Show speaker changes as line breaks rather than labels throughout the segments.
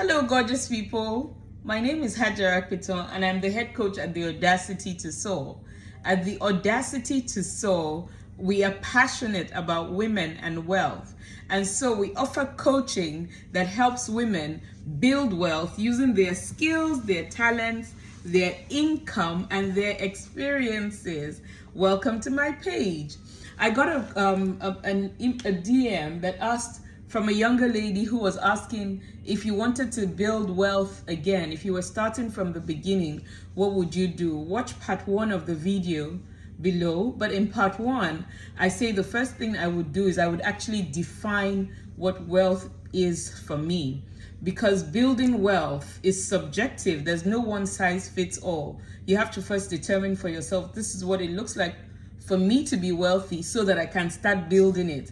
Hello, gorgeous people. My name is Hajara Piton, and I'm the head coach at the Audacity to Soar. At the Audacity to Soar, we are passionate about women and wealth. And so we offer coaching that helps women build wealth using their skills, their talents, their income, and their experiences. Welcome to my page. I got a DM that asked from a younger lady who was asking, if you wanted to build wealth again, if you were starting from the beginning, what would you do? Watch part 1 of the video below. But in part 1, I say the first thing I would do is I would actually define what wealth is for me, because building wealth is subjective. There's no one size fits all. You have to first determine for yourself, this is what it looks like for me to be wealthy so that I can start building it.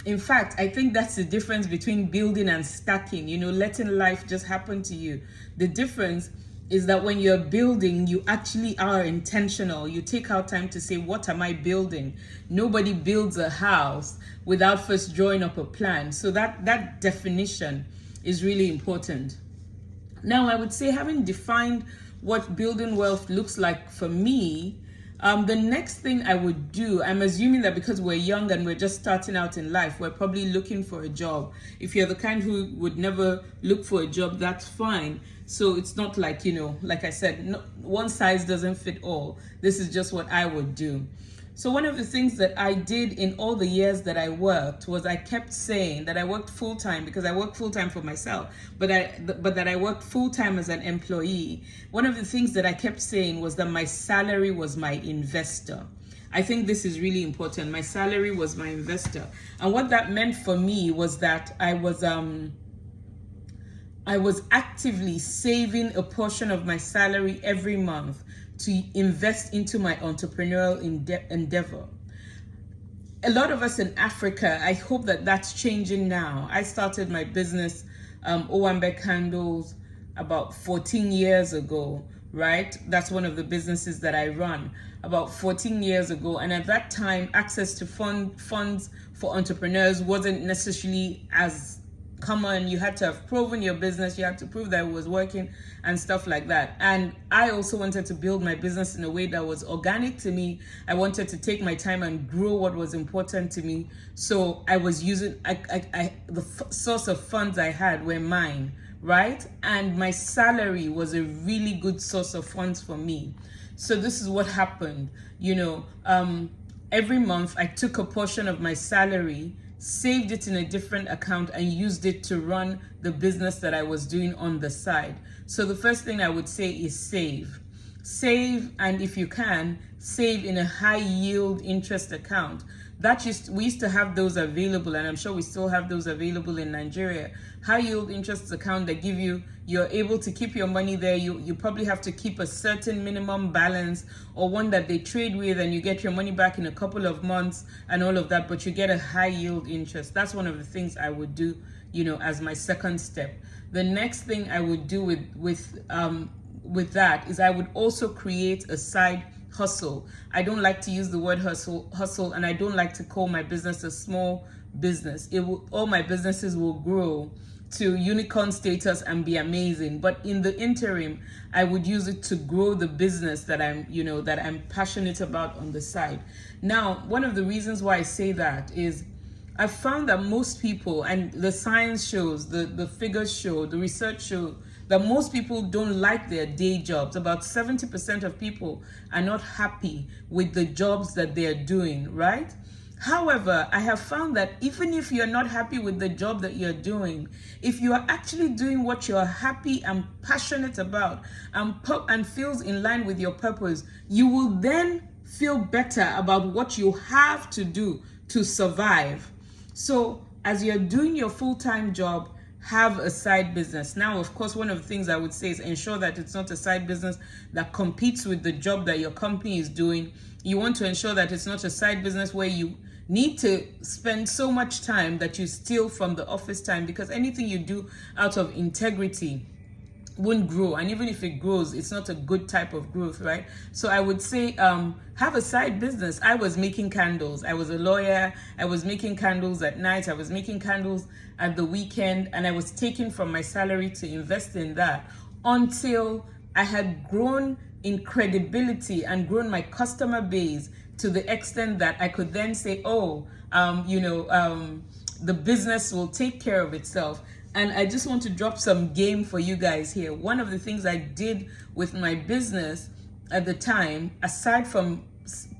In fact, I think that's the difference between building and stacking, letting life just happen to you. The difference is that when you're building, you actually are intentional. You take out time to say, what am I building? Nobody builds a house without first drawing up a plan. So that definition is really important. Now, I would say, having defined what building wealth looks like for me, the next thing I would do, I'm assuming that because we're young and we're just starting out in life, we're probably looking for a job. If you're the kind who would never look for a job, that's fine. So it's not like, like I said, no, one size doesn't fit all. This is just what I would do. So one of the things that I did in all the years that I worked was I kept saying that I worked full-time, because I worked full-time for myself, but that I worked full-time as an employee. One of the things that I kept saying was that my salary was my investor. I think this is really important. My salary was my investor. And what that meant for me was that I was actively saving a portion of my salary every month to invest into my entrepreneurial endeavor. A lot of us in Africa, I hope that that's changing now. I started my business, Owambe Candles, about 14 years ago, right? That's one of the businesses that I run about 14 years ago. And at that time, access to funds for entrepreneurs wasn't necessarily as common. You had to have proven your business, you had to prove that it was working and stuff like that. And I also wanted to build my business in a way that was organic to me. I wanted to take my time and grow what was important to me. So I was using, the source of funds I had were mine, right? And my salary was a really good source of funds for me. So this is what happened. Every month I took a portion of my salary, saved it in a different account, and used it to run the business that I was doing on the side. So the first thing I would say is save. Save, and if you can, save in a high yield interest account. We used to have those available, and I'm sure we still have those available in Nigeria. High yield interest account that you're able to keep your money there. You probably have to keep a certain minimum balance, or one that they trade with, and you get your money back in a couple of months and all of that, but you get a high yield interest. That's one of the things I would do, as my second step. The next thing I would do with that is I would also create a side hustle. I don't like to use the word hustle, and I don't like to call my business a small business. All my businesses will grow to unicorn status and be amazing. But in the interim, I would use it to grow the business that I'm passionate about on the side. Now, one of the reasons why I say that is I've found that most people, and the science shows, the figures show, the research show, that most people don't like their day jobs. About 70% of people are not happy with the jobs that they're doing, right? However, I have found that even if you're not happy with the job that you're doing, if you are actually doing what you're happy and passionate about and feels in line with your purpose, you will then feel better about what you have to do to survive. So as you're doing your full-time job, have a side business. Now, of course, one of the things I would say is ensure that it's not a side business that competes with the job that your company is doing. You want to ensure that it's not a side business where you need to spend so much time that you steal from the office time, because anything you do out of integrity won't grow, and even if it grows, it's not a good type of growth, right? So I would say have a side business. I was making candles. I was a lawyer. I was making candles at night. I was making candles at the weekend, and I was taking from my salary to invest in that until I had grown in credibility and grown my customer base to the extent that I could then say, oh, the business will take care of itself. And I just want to drop some game for you guys here. One of the things I did with my business at the time, aside from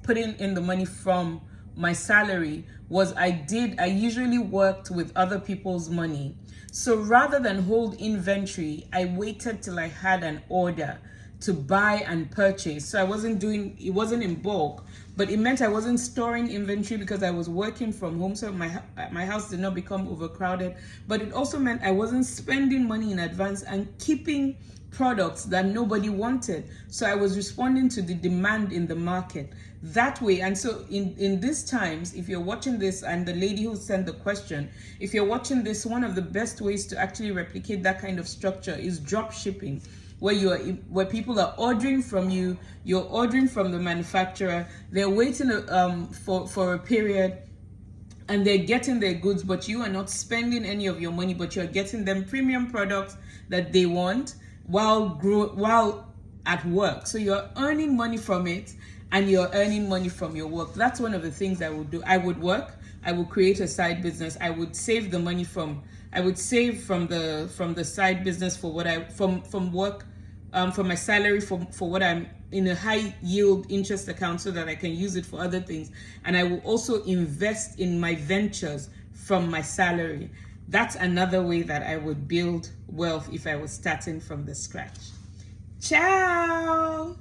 putting in the money from my salary, was I usually worked with other people's money. So rather than hold inventory, I waited till I had an order to buy and purchase. So it wasn't in bulk, but it meant I wasn't storing inventory because I was working from home, so my house did not become overcrowded. But it also meant I wasn't spending money in advance and keeping products that nobody wanted. So I was responding to the demand in the market that way. And so in these times, if you're watching this, and the lady who sent the question, if you're watching this, one of the best ways to actually replicate that kind of structure is drop shipping, where people are ordering from you, you're ordering from the manufacturer, they're waiting for a period, and they're getting their goods, but you are not spending any of your money, but you're getting them premium products that they want while at work. So you're earning money from it, and you're earning money from your work. That's one of the things I would do. I would work, I would create a side business, I would save the money from the side business for what from work, for my salary, for what I'm in a high yield interest account, so that I can use it for other things. And I will also invest in my ventures from my salary. That's another way that I would build wealth if I was starting from the scratch. Ciao.